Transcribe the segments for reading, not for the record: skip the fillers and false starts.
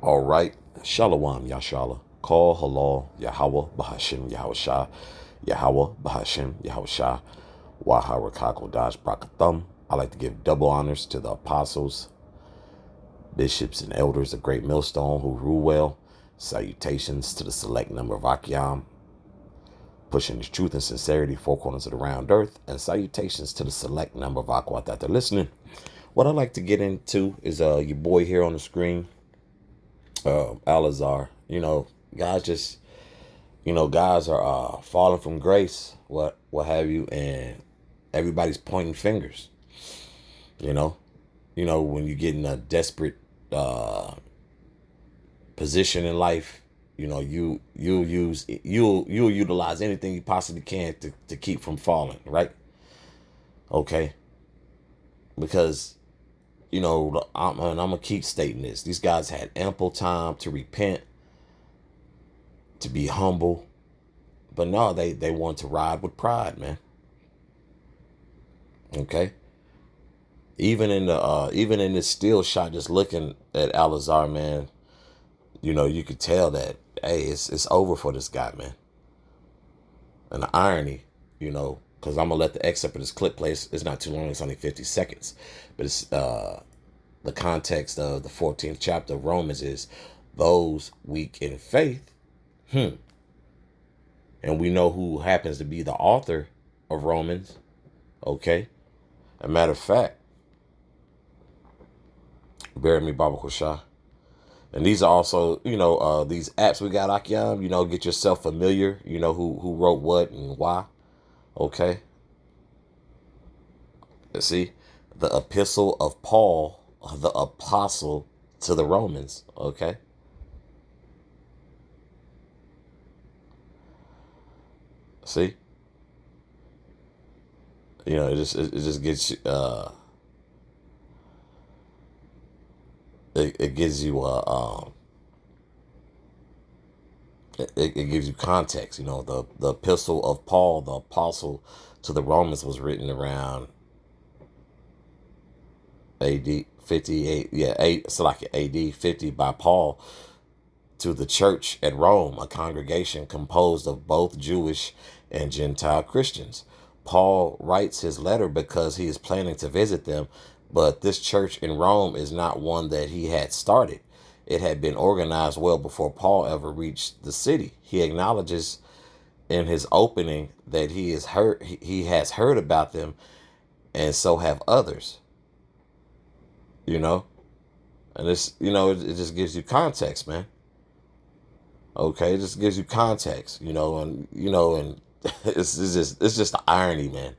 All right. Shalom, Yashala. Call halal, Yahweh, Bahashim, Yahushua, Yahweh, Bahashim, Yahushua, Waharakako Dash Brakathum. I like to give double honors to the apostles, bishops, and elders of Great Millstone who rule well. Salutations to the select number of Akyam, pushing his truth and sincerity four corners of the round earth. And salutations to the select number of Aquat that they're listening. What I'd like to get into is your boy here on the screen, Alazar. Guys just, guys are falling from grace, what have you, and everybody's pointing fingers. You know, when you get in a desperate position in life, you'll utilize anything you possibly can to keep from falling, right? Okay, because I'm gonna keep stating this. These guys had ample time to repent, to be humble, but no, they want to ride with pride, man. Okay, even in this still shot, just looking at Alazar, man, you could tell that hey, it's over for this guy, man. And the irony, because I'm gonna let the excerpt of this clip play. It's not too long. It's only 50 seconds, but it's the context of the 14th chapter of Romans is those weak in faith. And we know who happens to be the author of Romans. Okay. As a matter of fact, bear me Baba Shah. And these are also, these apps we got, Akyam, get yourself familiar, who wrote what and why. Okay. Let's see. The epistle of Paul, the apostle to the Romans. Okay. See? It just gets it gives you it gives you context. The epistle of Paul, the apostle to the Romans, was written around AD 58. Yeah, it's like AD 50 by Paul to the church at Rome, a congregation composed of both Jewish and Gentile Christians. Paul writes his letter because he is planning to visit them, but this church in Rome is not one that he had started. It had been organized well before Paul ever reached the city. He acknowledges in his opening that he has heard about them, and so have others. And this, it just gives you context, man. Okay, it just gives you context, and it's just the irony, man.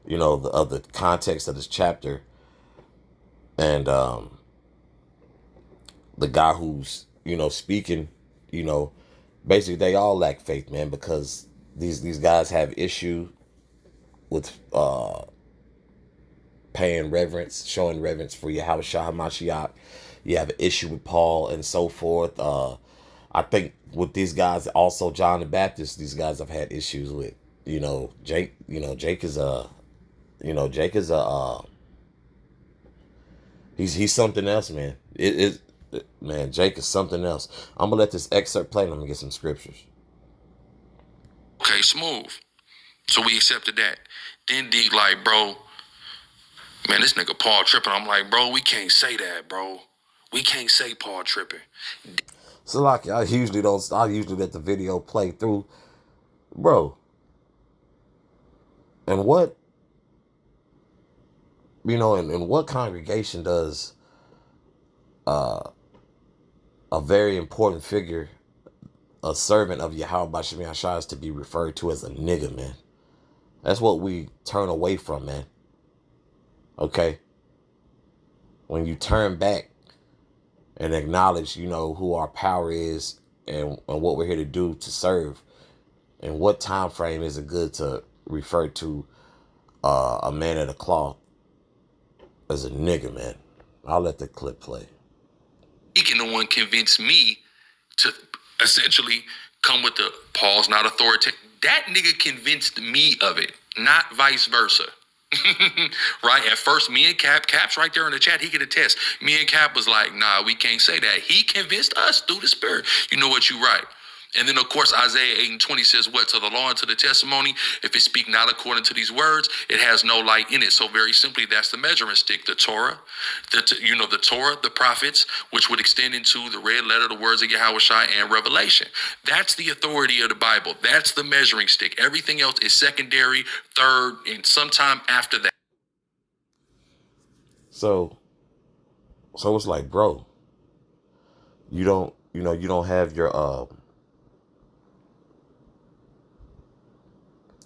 Of the context of this chapter, and the guy who's speaking, basically they all lack faith, man, because these guys have issue with paying reverence, showing reverence for Yahweh Shah Hamashiach. You have an issue with Paul and so forth. I think with these guys, also John the Baptist, these guys have had issues with. Jake. Jake is a. Jake is a. He's something else, man. Man, Jake is something else. I'm gonna let this excerpt play. And I'm gonna get some scriptures. Okay, smooth. So we accepted that. Then Deke like, bro, man, this nigga Paul tripping. I'm like, bro, we can't say that, bro. We can't say Paul tripping. So like, I usually let the video play through, bro. And what, in what congregation does a very important figure, a servant of Yahweh Bashem Yahshua, is to be referred to as a nigga, man? That's what we turn away from, man. Okay? When you turn back and acknowledge, who our power is and what we're here to do to serve, and what time frame is it good to refer to a man of the cloth as a nigga, man? I'll let the clip play. He can the one convince me to essentially come with the Paul's not authoritative. That nigga convinced me of it, not vice versa. Right? At first, me and Cap's right there in the chat. He could attest. Me and Cap was like, nah, we can't say that. He convinced us through the Spirit. You know what? You right. And then, of course, Isaiah 8:20 says, what? To the law and to the testimony, if it speak not according to these words, it has no light in it. So very simply, that's the measuring stick. The Torah, the Torah, the prophets, which would extend into the red letter, the words of Yahweh Shai, and Revelation. That's the authority of the Bible. That's the measuring stick. Everything else is secondary, third, and sometime after that. So it's like, bro, you don't have your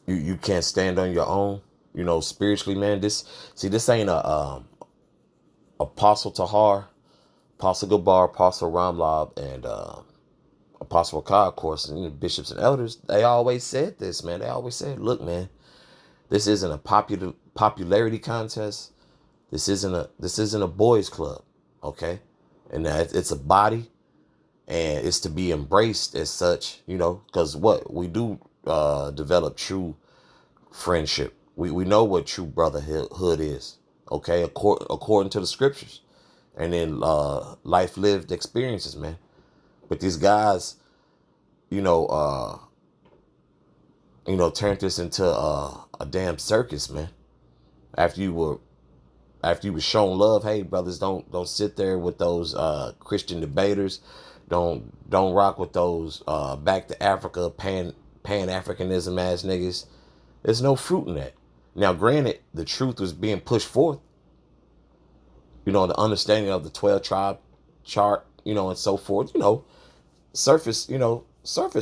you can't stand on your own, spiritually, man. This ain't a Apostle Tahar, Apostle Gabar, Apostle Ramlab, and Apostle Kai, of course, and bishops and elders. They always said this, man. They always said, look, man, this isn't a popularity contest. This isn't a boys club, okay? And that it's a body, and it's to be embraced as such, because what we do develop true friendship. We know what true brotherhood is, okay, according to the scriptures, and then life lived experiences, man. But these guys, you know, uh, turned this into a damn circus, man. After you were shown love, hey brothers, don't sit there with those Christian debaters. Don't rock with those back to Africa pan Africanism ass niggas. There's no fruit in that. Now, granted, the truth was being pushed forth. The understanding of the 12 tribe chart, and so forth. Surface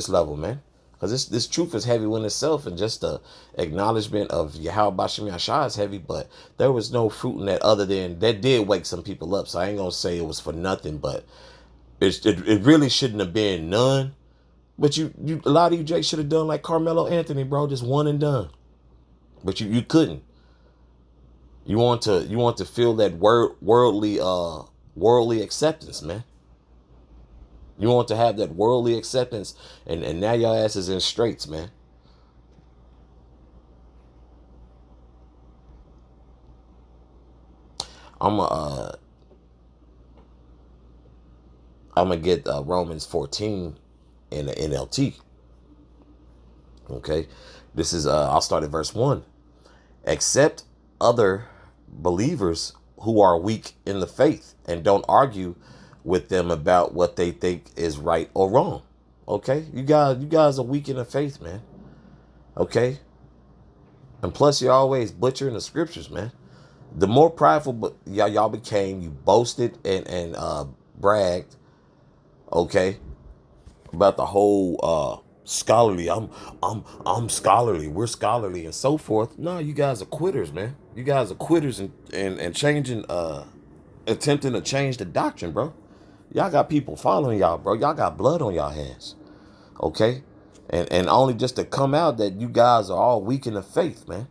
level, man. Because this truth is heavy within itself, and just the acknowledgement of Yahweh Bashim Yashah is heavy, but there was no fruit in that other than that did wake some people up. So I ain't gonna say it was for nothing, but it really shouldn't have been none. But you a lot of you Jake should have done like Carmelo Anthony, bro, just one and done. But you couldn't. You want to feel that worldly acceptance, man. You want to have that worldly acceptance, and now your ass is in straits, man. I'm gonna get Romans 14 in the NLT. Okay, this is I'll start at verse 1. Accept other believers who are weak in the faith and don't argue with them about what they think is right or wrong. Okay, you guys are weak in the faith, man. Okay, and plus you're always butchering the scriptures, man. The more prideful y'all became, you boasted and bragged, okay, about the whole scholarly. I'm scholarly. We're scholarly and so forth. No, you guys are quitters, man. You guys are quitters and changing, attempting to change the doctrine, bro. Y'all got people following y'all, bro. Y'all got blood on y'all hands, okay, and only just to come out that you guys are all weak in the faith, man.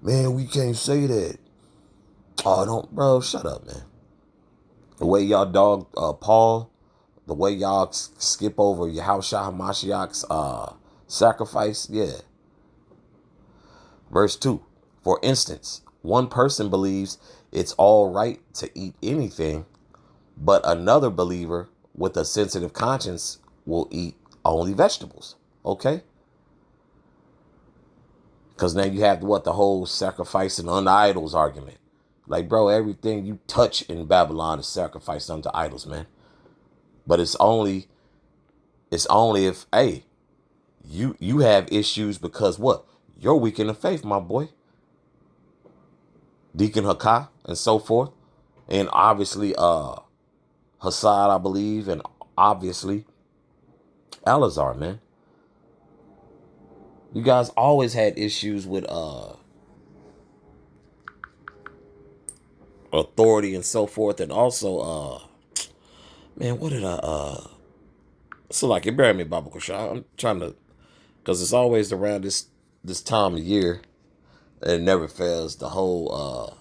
Man, we can't say that. Oh, don't, bro. Shut up, man. The way y'all dog Paul, the way y'all skip over Yahushua Hamashiach's sacrifice, yeah. Verse 2. For instance, one person believes it's all right to eat anything, but another believer with a sensitive conscience will eat only vegetables. Okay? Because now you have the whole sacrificing unto idols argument. Like, bro, everything you touch in Babylon is sacrificed unto idols, man. But it's only if, hey, you have issues because what? You're weak in the faith, my boy. Deacon Hakah and so forth. And obviously Hassad, I believe, and obviously Alazar, man. You guys always had issues with authority and so forth, and also man, what did I so like it buried me, Baba Kushah. I'm trying to, because it's always around this time of year, and it never fails, the whole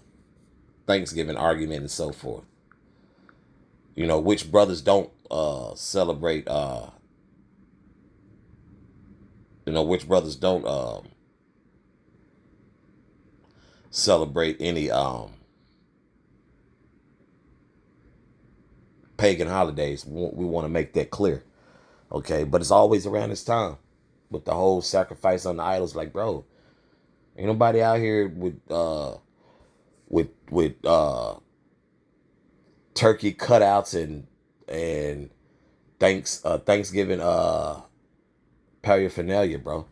Thanksgiving argument and so forth. Which brothers don't celebrate which brothers don't celebrate any pagan holidays. We want to make that clear. Okay, but it's always around this time with the whole sacrifice on the idols. Like, bro, ain't nobody out here with turkey cutouts and Thanksgiving paraphernalia, bro,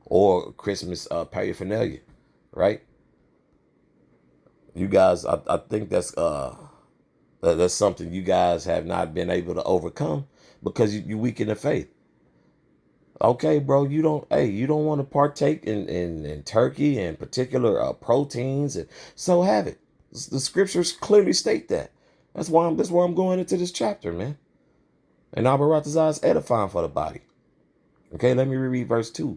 or Christmas paraphernalia, right? You guys, I think that's something you guys have not been able to overcome because you weaken the faith. Okay, bro, you don't want to partake in turkey and particular proteins, and so have it. The scriptures clearly state that. That's why I'm going into this chapter, man. And Abaratazah is edifying for the body. Okay, let me reread verse 2.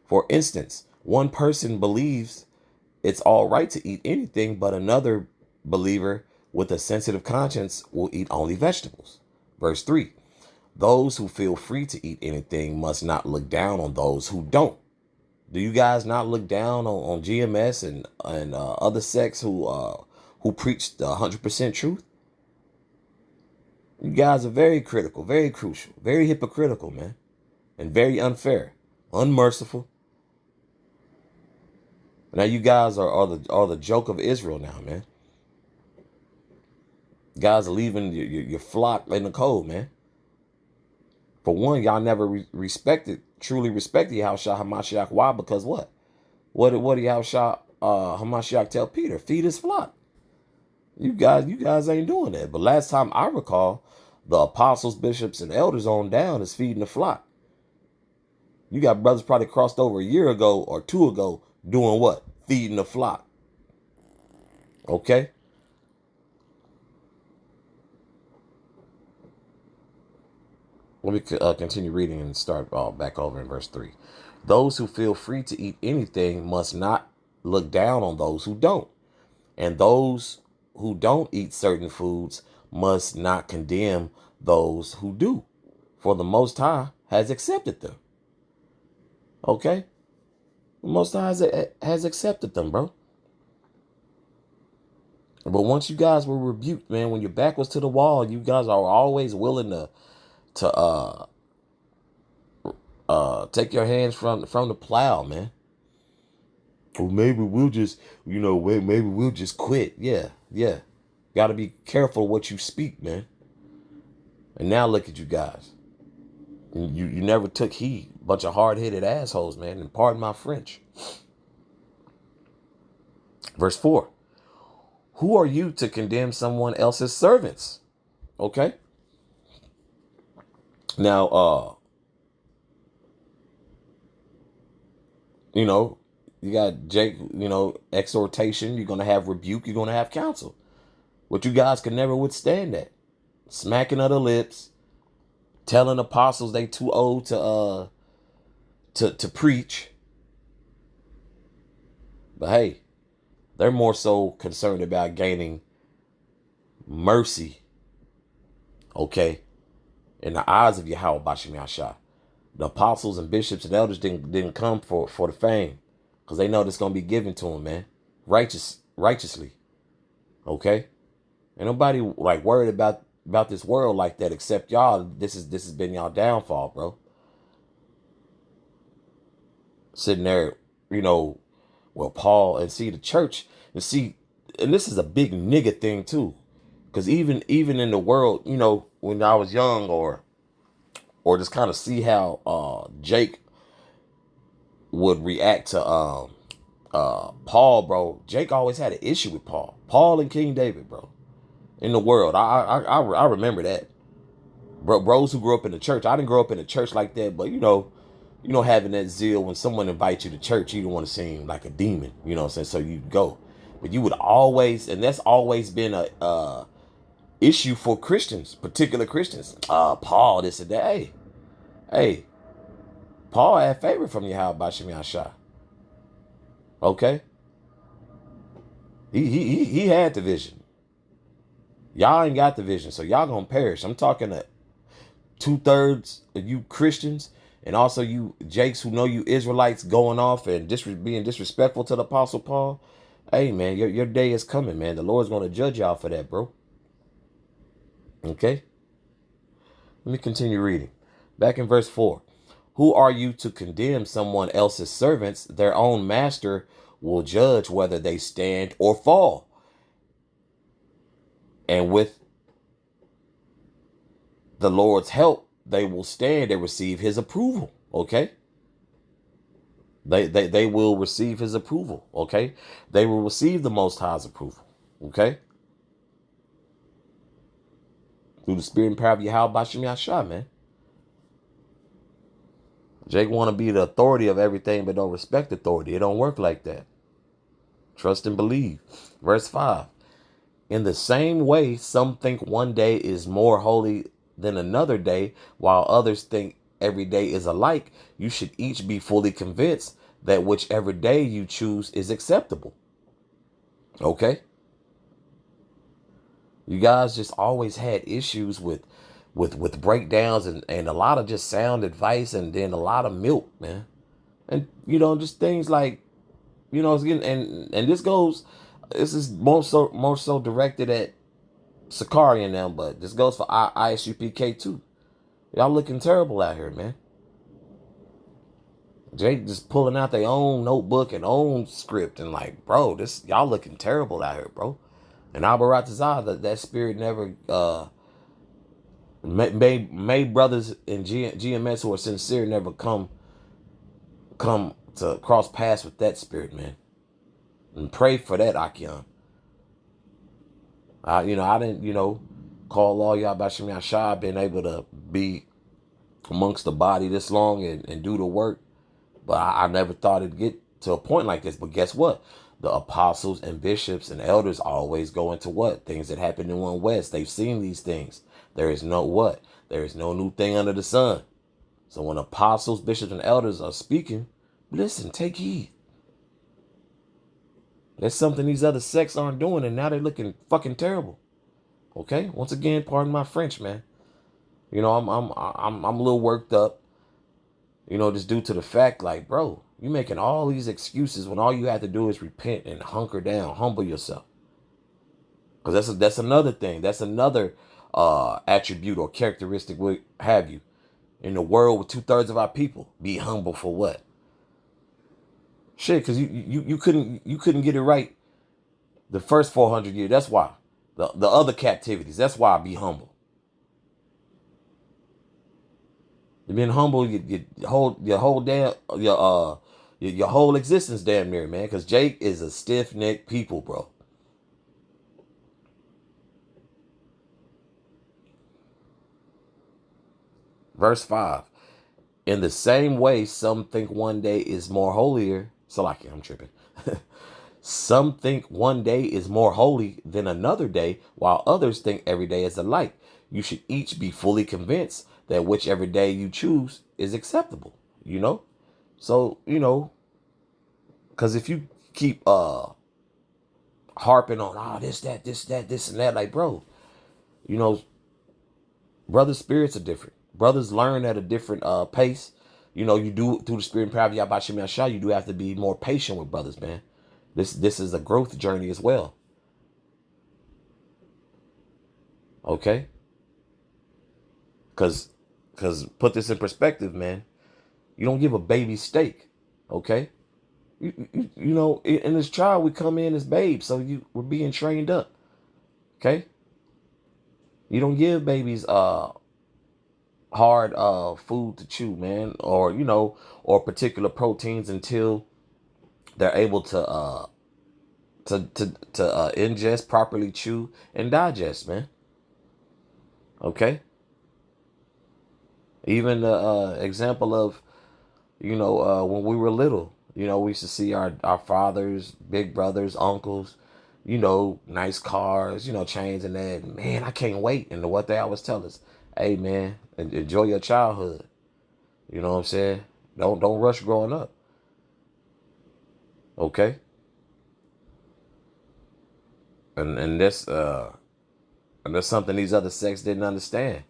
For instance, one person believes it's all right to eat anything, but another believer with a sensitive conscience will eat only vegetables. Verse 3. Those who feel free to eat anything must not look down on those who don't. Do you guys not look down on GMS and other sects who preach the 100% truth? You guys are very critical, very crucial, very hypocritical, man, and very unfair, unmerciful. Now you guys are the joke of Israel now, man. You guys are leaving your flock in the cold, man. For one, y'all never truly respected Yahushua Hamashiach. Why? Because what? What did Yahushua Hamashiach tell Peter? Feed his flock. You guys ain't doing that. But last time I recall, the apostles, bishops, and elders on down is feeding the flock. You got brothers probably crossed over a year ago or two ago doing what? Feeding the flock. Okay? Let me continue reading and start back over in verse 3. Those who feel free to eat anything must not look down on those who don't. And those who don't eat certain foods must not condemn those who do. For the Most High has accepted them. Okay? The Most High has accepted them, bro. But once you guys were rebuked, man, when your back was to the wall, you guys are always willing to take your hands from the plow, man. Or maybe we'll just, maybe we'll just quit. Yeah. Got to be careful what you speak, man. And now look at you guys. You never took heed. Bunch of hard-headed assholes, man. And pardon my French. Verse 4. Who are you to condemn someone else's servants? Okay. Now, you got Jake, exhortation. You're going to have rebuke. You're going to have counsel. But you guys can never withstand that. Smacking of the lips. Telling apostles they too old to preach. But hey, they're more so concerned about gaining mercy. Okay. In the eyes of Yahweh Bashim Yashah. The apostles and bishops and elders didn't come for the fame. Because they know it's going to be given to them, man. Righteously. Okay? Ain't nobody like worried about this world like that except y'all. This has been y'all downfall, bro. Sitting there, well, Paul, and see the church, and this is a big nigga thing too. Because even in the world, when I was young or just kind of see how Jake would react to Paul, bro. Jake always had an issue with Paul. Paul and King David, bro. In the world. I remember that. Bros who grew up in the church. I didn't grow up in the church like that, but having that zeal when someone invites you to church, you don't want to seem like a demon, you know what I'm saying? So you go. But you would always, and that's always been a issue for Christians, particular Christians. Paul, this and that. Hey, Paul had favor from Yahweh Bashim Yashah. Okay? He had the vision. Y'all ain't got the vision, so y'all gonna perish. I'm talking to 2/3 of you Christians. And also you Jakes who know you Israelites going off and being disrespectful to the Apostle Paul. Hey man, your day is coming, man. The Lord's going to judge y'all for that, bro. Okay? Let me continue reading. Back in verse 4. Who are you to condemn someone else's servants? Their own master will judge whether they stand or fall. And with the Lord's help, they will stand and receive his approval. Okay? They will receive his approval. Okay? They will receive the Most High's approval. Okay? Through the spirit and power of Yahweh Bashim Yashah, man. Jake want to be the authority of everything, but don't respect authority. It don't work like that. Trust and believe. Verse 5. In the same way, some think one day is more holy than another day, while others think every day is alike. You should each be fully convinced that whichever day you choose is acceptable. Okay? You guys just always had issues with breakdowns and a lot of just sound advice and then a lot of milk, man. And just things like, it's getting and this is more so directed at Sakari and them, but this goes for ISUPK too. Y'all looking terrible out here, man. Jake just pulling out their own notebook and own script and like, bro, this y'all looking terrible out here, bro. And Albaratazar, that spirit never made brothers in GMS who are sincere never come to cross paths with that spirit, man. And pray for that, Akion. I didn't, call all y'all about Shemya Shah being able to be amongst the body this long and do the work. But I never thought it'd get to a point like this. But guess what? The apostles and bishops and elders always go into what? Things that happen in one West. They've seen these things. There is no what? There is no new thing under the sun. So when apostles, bishops, and elders are speaking, listen, take heed. There's something these other sects aren't doing, and now they're looking fucking terrible. Okay? Once again, pardon my French, man. I'm a little worked up. Just due to the fact, like, bro, you making all these excuses when all you have to do is repent and hunker down, humble yourself. Because that's another thing. That's another attribute or characteristic would have you in the world with 2/3 of our people. Be humble for what? Shit, because you couldn't get it right the first 400 years. That's why the other captivities. That's why I be humble. You being humble, you hold your whole damn your whole existence damn near, man. Because Jake is a stiff necked people, bro. Verse 5. In the same way, some think one day is more holier. Salaki, I'm tripping. Some think one day is more holy than another day, while others think every day is alike. You should each be fully convinced that whichever day you choose is acceptable. So, because if you keep harping on this, that, this, and that, like, bro, brothers' spirits are different. Brothers learn at a different pace. You do through the spirit and power of Yahweh Shem Yahshua, you do have to be more patient with brothers, man. This is a growth journey as well. Okay? Cause put this in perspective, man. You don't give a baby steak. Okay? In this child we come in as babes, so we're being trained up. Okay? You don't give babies hard food to chew, man, or particular proteins until they're able to ingest, properly chew and digest, man. Okay? Even the example of when we were little, we used to see our fathers, big brothers, uncles, nice cars, chains and that. Man, I can't wait. And what they always tell us, hey man, enjoy your childhood. You know what I'm saying? Don't rush growing up. Okay? And that's something these other sects didn't understand.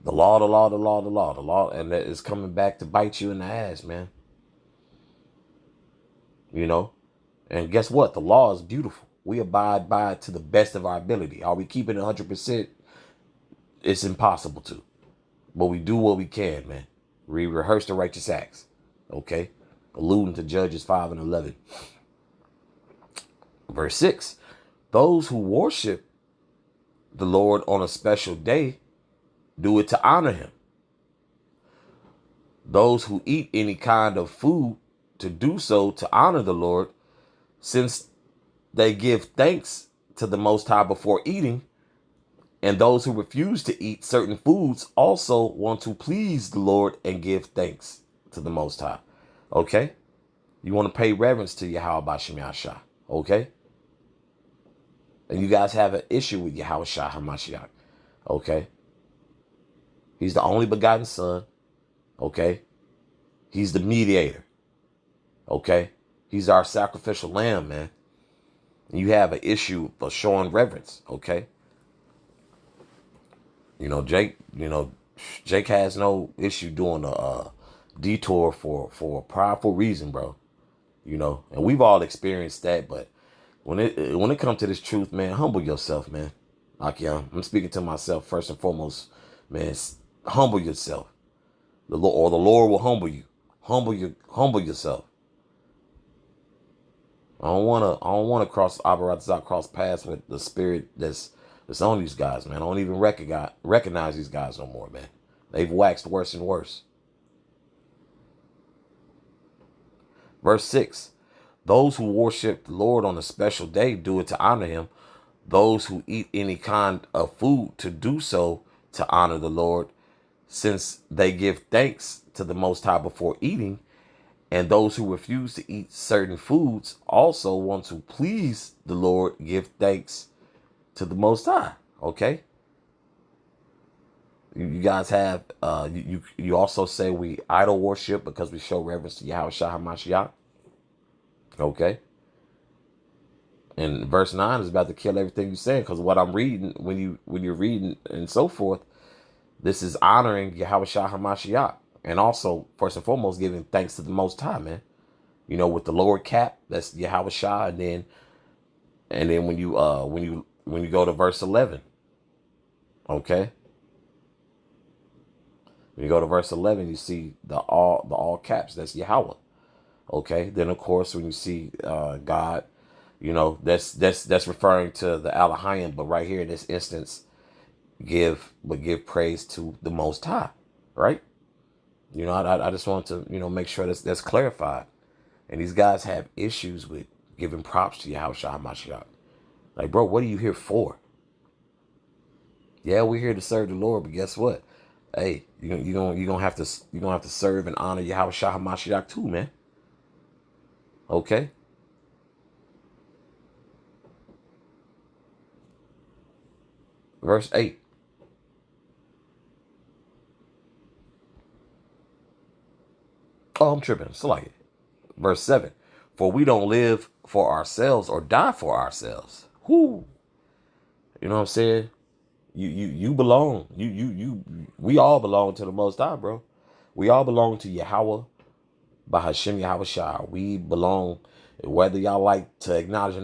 The law, the law, the law, the law, and that is coming back to bite you in the ass, man. You know? And guess what? The law is beautiful. We abide by it to the best of our ability. Are we keeping it 100%? It's impossible to. But we do what we can, man. We rehearse the righteous acts. Okay? Alluding to Judges 5 and 11. Verse 6. Those who worship the Lord on a special day do it to honor him. Those who eat any kind of food to do so to honor the Lord, since they give thanks to the Most High before eating. And those who refuse to eat certain foods also want to please the Lord and give thanks to the Most High. Okay? You want to pay reverence to Yahweh Bashem Yahshua. Okay? And you guys have an issue with Yahweh Shah Hamashiach. Okay? He's the only begotten Son. Okay? He's the mediator. Okay? He's our sacrificial lamb, man. And you have an issue for showing reverence. Okay? Jake has no issue doing a detour for a prideful reason, bro. And we've all experienced that, but when it comes to this truth, man, humble yourself, man. Like, yeah, I'm speaking to myself first and foremost, man. Humble yourself. The Lord will humble you. Humble yourself. I don't wanna cross paths with the spirit that's on these guys, man. I don't even recognize these guys no more, man. They've waxed worse and worse. Verse 6. Those who worship the Lord on a special day do it to honor him. Those who eat any kind of food to do so to honor the Lord, since they give thanks to the Most High before eating. And those who refuse to eat certain foods also want to please the Lord, give thanks to the Most High. Okay? You guys have, you also say we idol worship because we show reverence to Yahweh Shah HaMashiach. Okay? And verse 9 is about to kill everything you're saying, because what I'm reading, when you're reading and so forth, this is honoring Yahweh Shah HaMashiach. And also, first and foremost, giving thanks to the Most High, man. With the lower cap, that's Yahweh Shah, and then when you go to verse 11, okay, when you go to verse 11, you see the all caps, that's Yahweh, okay. Then of course when you see God, that's referring to the Elohim, but right here in this instance, give praise to the Most High, right? I just want to make sure that's clarified. And these guys have issues with giving props to Yahweh Shah HaMashiach. Like, bro, what are you here for? Yeah, we're here to serve the Lord, but guess what? Hey, you gonna have to serve and honor Yahweh Shah HaMashiach too, man. Okay. Verse 8. Oh, I'm tripping. So like it. Verse 7. For we don't live for ourselves or die for ourselves. Whoo. You know what I'm saying? You belong. We all belong to the Most High, bro. We all belong to Yahweh by Hashem Yahweh Shah. We belong, whether y'all like to acknowledge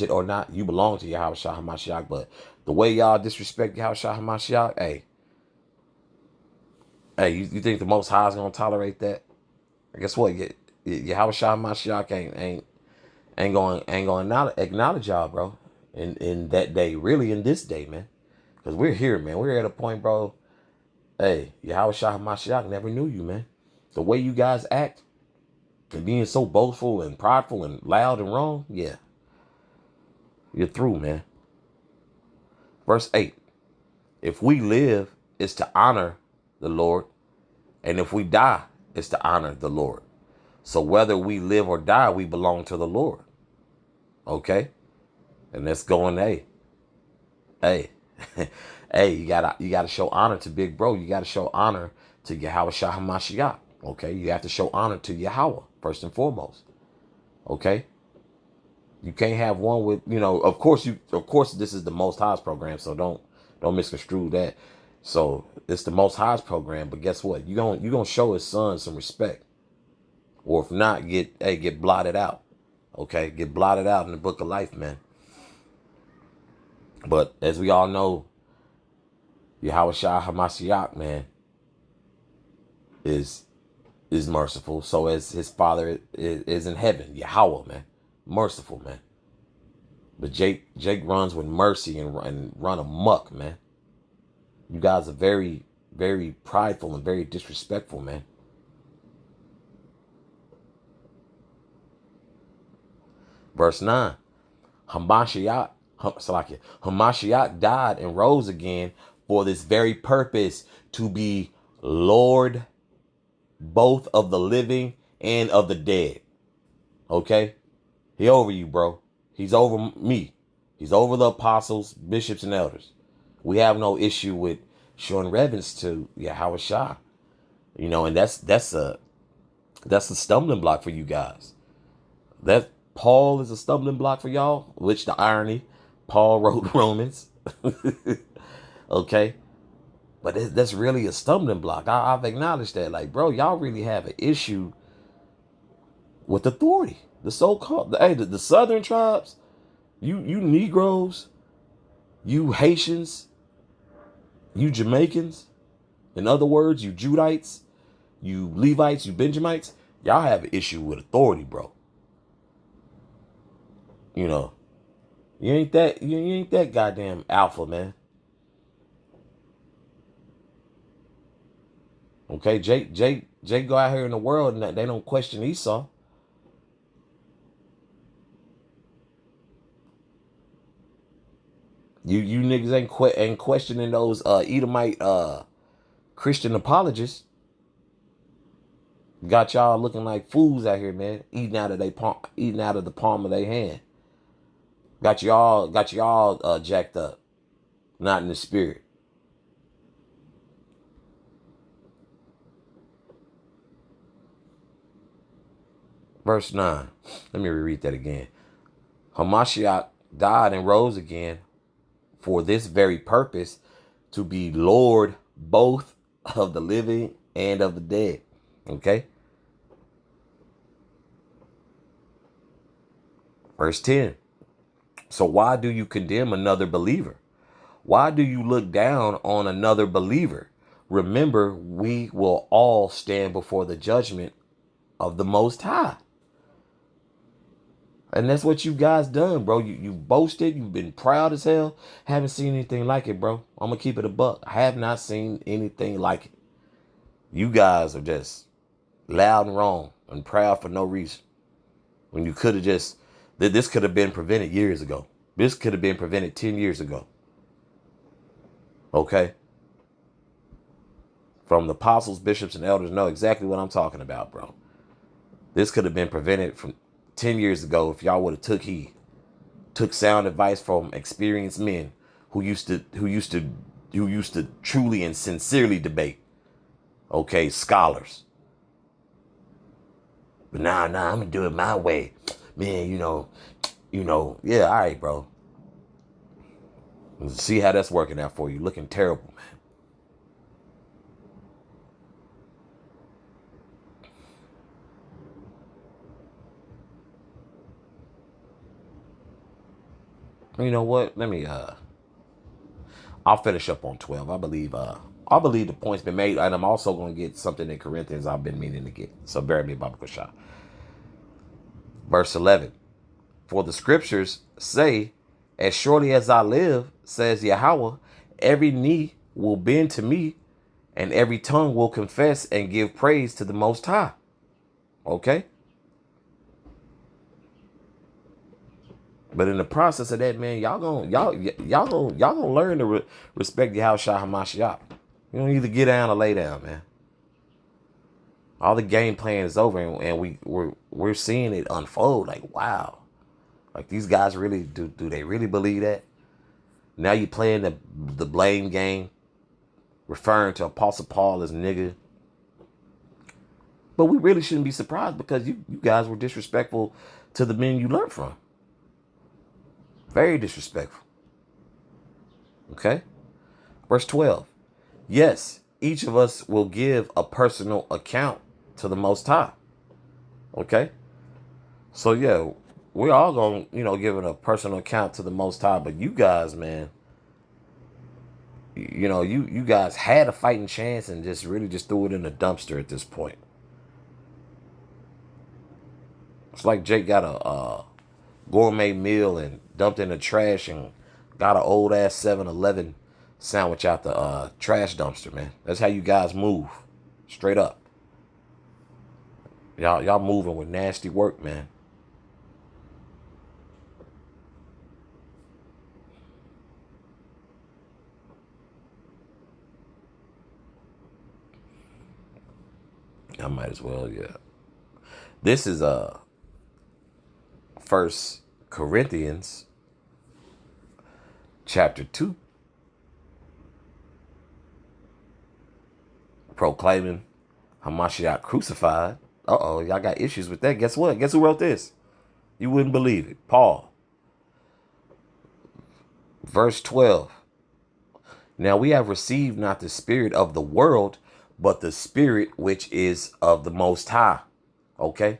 it or not, you belong to Yahweh Shah HaMashiach. But the way y'all disrespect Yahweh Shah HaMashiach, you think the Most High is gonna tolerate that? Guess what? Yahweh Shah HaMashiach ain't gonna acknowledge y'all, bro. In that day, really in this day, man. Because we're here, man. We're at a point, bro. Hey, Yahweh Shah HaMashiach never knew you, man. The way you guys act and being so boastful and prideful and loud and wrong, yeah. You're through, man. Verse 8. If we live, it's to honor the Lord. And if we die, it's to honor the Lord. So whether we live or die, we belong to the Lord. Okay? And that's going, hey, hey, you gotta show honor to Big Bro. You gotta show honor to Yahweh Shah HaMashiach. Okay? You have to show honor to Yahweh, first and foremost. Okay? You can't have one with, of course this is the Most High's program, so don't misconstrue that. So it's the Most High's program, but guess what? You gonna show his son some respect, or if not, get blotted out. Okay, get blotted out in the book of life, man. But as we all know, Yahweh Shah Hamashiach, man, is merciful. So as his father is in heaven, Yahweh, man, merciful, man. But Jake runs with mercy and run amok, man. You guys are very, very prideful and very disrespectful, man. Verse 9. Hamashiach died and rose again for this very purpose, to be Lord both of the living and of the dead. Okay? He over you, bro. He's over me. He's over the apostles, bishops, and elders. We have no issue with showing reverence to Yahweh Shah. You know, and that's a stumbling block for you guys. That Paul is a stumbling block for y'all, which the irony, Paul wrote Romans. Okay? But that's really a stumbling block. I've acknowledged that. Like, bro, y'all really have an issue with authority. The so-called, the southern tribes, you Negroes, you Haitians, you Jamaicans, in other words, you Judites, you Levites, you Benjamites, y'all have an issue with authority, bro. You know, you ain't that goddamn alpha, man. Okay, Jake go out here in the world and they don't question Esau. You niggas ain't questioning those Edomite Christian apologists. Got y'all looking like fools out here, man. Eating out of the palm of their hand. Got y'all jacked up, not in the spirit. Verse 9. Let me reread that again. Hamashiach died and rose again for this very purpose, to be Lord both of the living and of the dead. Okay? Verse 10. So why do you condemn another believer? Why do you look down on another believer? Remember, we will all stand before the judgment of the Most High. And that's what you guys done, bro. You boasted. You've been proud as hell. Haven't seen anything like it, bro. I'm going to keep it a buck. I have not seen anything like it. You guys are just loud and wrong and proud for no reason. When you could have this could have been prevented years ago. This could have been prevented 10 years ago. Okay? From the apostles, bishops, and elders know exactly what I'm talking about, bro. This could have been prevented from 10 years ago if y'all would have took heed. Took sound advice from experienced men who used to truly and sincerely debate. Okay, scholars. But nah, I'm gonna do it my way. Man, yeah, all right, bro. Let's see how that's working out for you. Looking terrible, man. You know what? I'll finish up on 12. I believe the point's been made, and I'm also gonna get something in Corinthians I've been meaning to get. So bear me, Baba Kushah. Verse 11. For the scriptures say, as surely as I live, says Yahweh, every knee will bend to me, and every tongue will confess and give praise to the Most High. Okay? But in the process of that, man, y'all gonna learn to respect Yahweh Shah Hamashiach. You don't either get down or lay down, man. All the game plan is over, and we're seeing it unfold. Like, wow, like these guys really do they really believe that? Now you playing the blame game, referring to Apostle Paul as nigga. But we really shouldn't be surprised, because you guys were disrespectful to the men you learned from. Very disrespectful. Okay? Verse 12. Yes, each of us will give a personal account to the Most High. Okay? So, yeah, we're all going to, give a personal account to the Most High. But you guys, man, you guys had a fighting chance and just really just threw it in the dumpster at this point. It's like Jake got a gourmet meal and dumped in the trash and got an old ass 7-Eleven sandwich out the trash dumpster, man. That's how you guys move. Straight up. Y'all moving with nasty work, man. I might as well, yeah. This is First Corinthians chapter 2, proclaiming Hamashiach crucified. Uh-oh, y'all got issues with that. Guess what? Guess who wrote this? You wouldn't believe it. Paul. Verse 12. Now we have received not the spirit of the world, but the spirit which is of the Most High. Okay?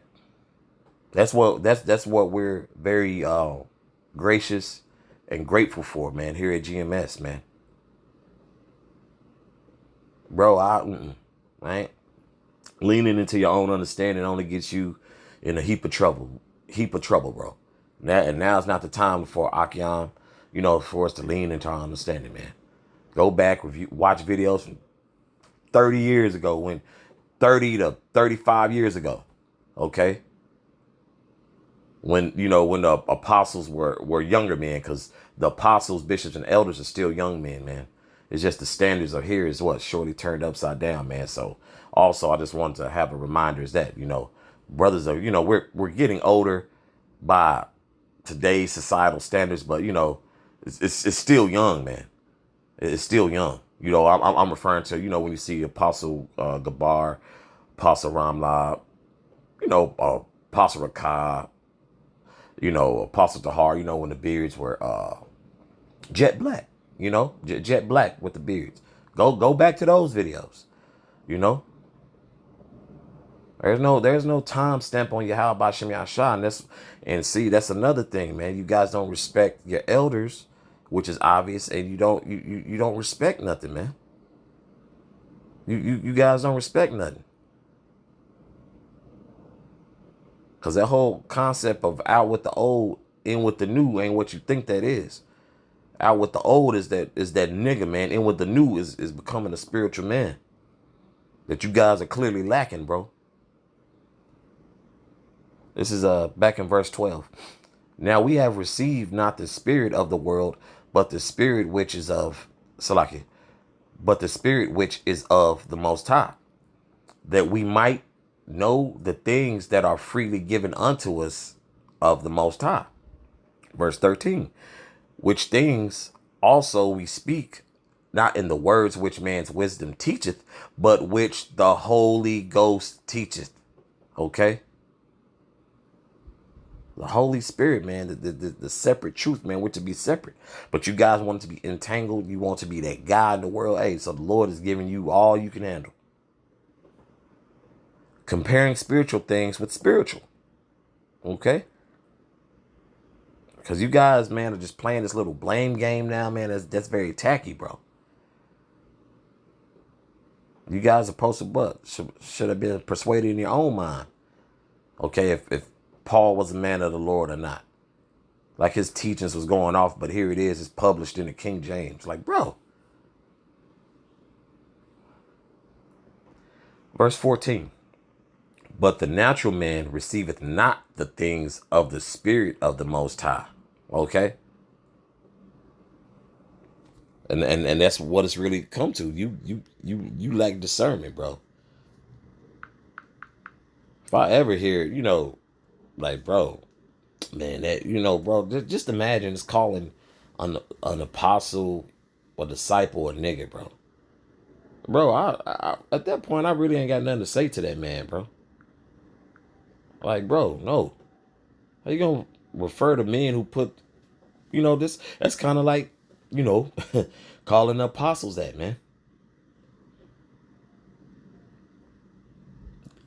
That's what we're very gracious and grateful for, man, here at GMS, man. Bro, I ain't leaning into your own understanding only gets you in a heap of trouble. Heap of trouble, bro. Now's not the time for Akion, for us to lean into our understanding, man. Go back, review, watch videos from 30 years ago, when 30 to 35 years ago. Okay? When the apostles were younger men, because the apostles, bishops, and elders are still young men, man. It's just the standards of here is what shortly turned upside down, man. So also I just wanted to have a reminder is that, brothers are, we're getting older by today's societal standards, but it's still young, man. It's still young. I'm referring to, when you see Apostle Gabar, Apostle Ramlab, Apostle Rakah, Apostle Tahar, when the beards were jet black, jet black with the beards. Go back to those videos, you know. There's no time stamp on your how about Shem Yahshua, and see that's another thing, man. You guys don't respect your elders, which is obvious, and you don't respect nothing, man. You guys don't respect nothing. Cause that whole concept of out with the old, in with the new ain't what you think that is. Out with the old is that nigga, man. In with the new is becoming a spiritual man. That you guys are clearly lacking, bro. This is back in verse 12. Now we have received not the spirit of the world, but the spirit which is of Salaki, but the spirit which is of the Most High, that we might know the things that are freely given unto us of the Most High. Verse 13, which things also we speak, not in the words which man's wisdom teacheth, but which the Holy Ghost teacheth. Okay? The Holy Spirit, man, the separate truth, man, we're to be separate. But you guys want to be entangled. You want to be that guy in the world. Hey, so the Lord is giving you all you can handle. Comparing spiritual things with spiritual. Okay? Because you guys, man, are just playing this little blame game now, man. That's very tacky, bro. You guys are supposed to what? Should have been persuaded in your own mind. Okay, if Paul was a man of the Lord or not. Like his teachings was going off, but here it is. It's published in the King James. Like, bro. Verse 14. But the natural man receiveth not the things of the Spirit of the Most High. Okay? And that's what it's really come to. You lack discernment, bro. If I ever hear, like, bro, man, that, bro, just imagine it's calling an apostle or disciple a nigga, bro. Bro, I at that point I really ain't got nothing to say to that man, bro. Like, bro, no. How you gonna refer to men who put, this? That's kind of like, calling the apostles that, man.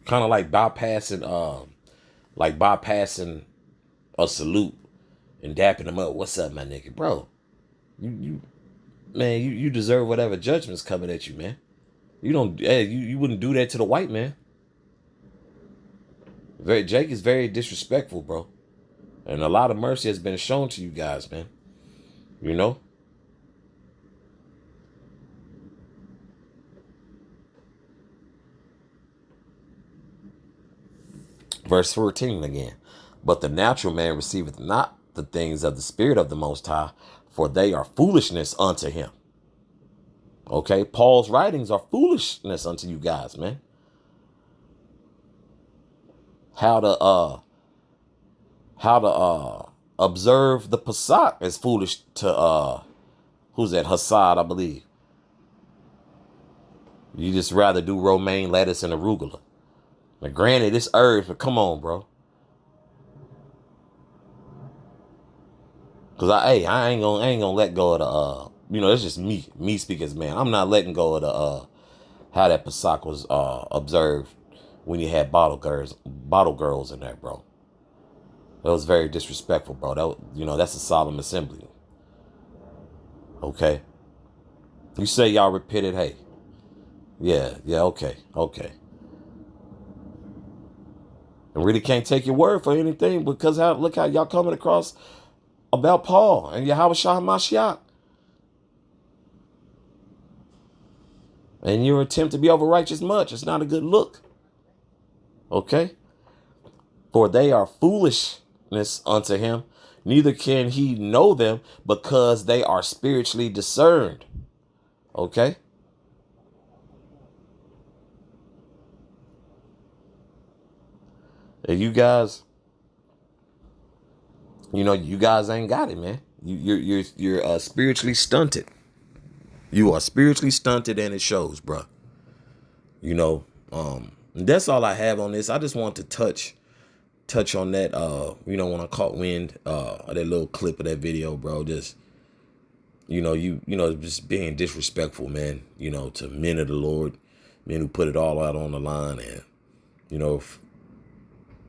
Kind of like bypassing a salute and dapping them up. What's up, my nigga? Bro, you man, you deserve whatever judgment's coming at you, man. You don't hey, you wouldn't do that to the white man. Jake is very disrespectful, bro. And a lot of mercy has been shown to you guys, man. You know? Verse 14 again. But the natural man receiveth not the things of the Spirit of the Most High, for they are foolishness unto him. Okay? Paul's writings are foolishness unto you guys, man. How to observe the Passat is foolish to who's that? Hassad, I believe. You just rather do romaine lettuce and arugula. Now, granted, it's herbs, but come on, bro. Cause I ain't gonna let go of the it's just me speaking as man. I'm not letting go of the how that Pesach was observed when you had bottle girls in there, bro. That was very disrespectful, bro. That's a solemn assembly. Okay. You say y'all repented, hey. Yeah, okay. And really can't take your word for anything because look how y'all coming across about Paul and Yahweh Shah Mashiach. And your attempt to be over righteous much. It's not a good look. Okay? For they are foolishness unto him, neither can he know them because they are spiritually discerned. Okay? And you guys, you guys ain't got it, man. You're spiritually stunted. You are spiritually stunted, and it shows, bro. That's all I have on this. I just want to touch on that. When I caught wind of that little clip of that video, bro. Just just being disrespectful, man. To men of the Lord, men who put it all out on the line, and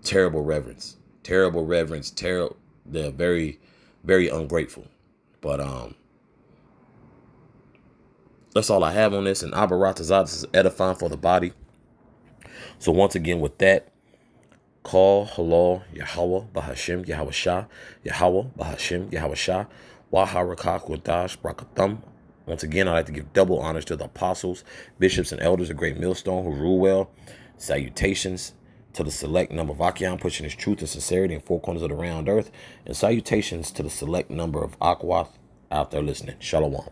terrible reverence. They're very, very ungrateful. But that's all I have on this. And Abaratazat is edifying for the body. So once again, with that, call halal Yahweh Bahashim Yahweh Shah Yahweh Bahashim Yahweh Shah Waharakak Wadash Brakathum. Once again, I'd like to give double honors to the apostles, bishops, and elders of Great Millstone who rule well. Salutations to the select number of Achaim, pushing his truth and sincerity in four corners of the round earth. And salutations to the select number of Akwath out there listening. Shalom.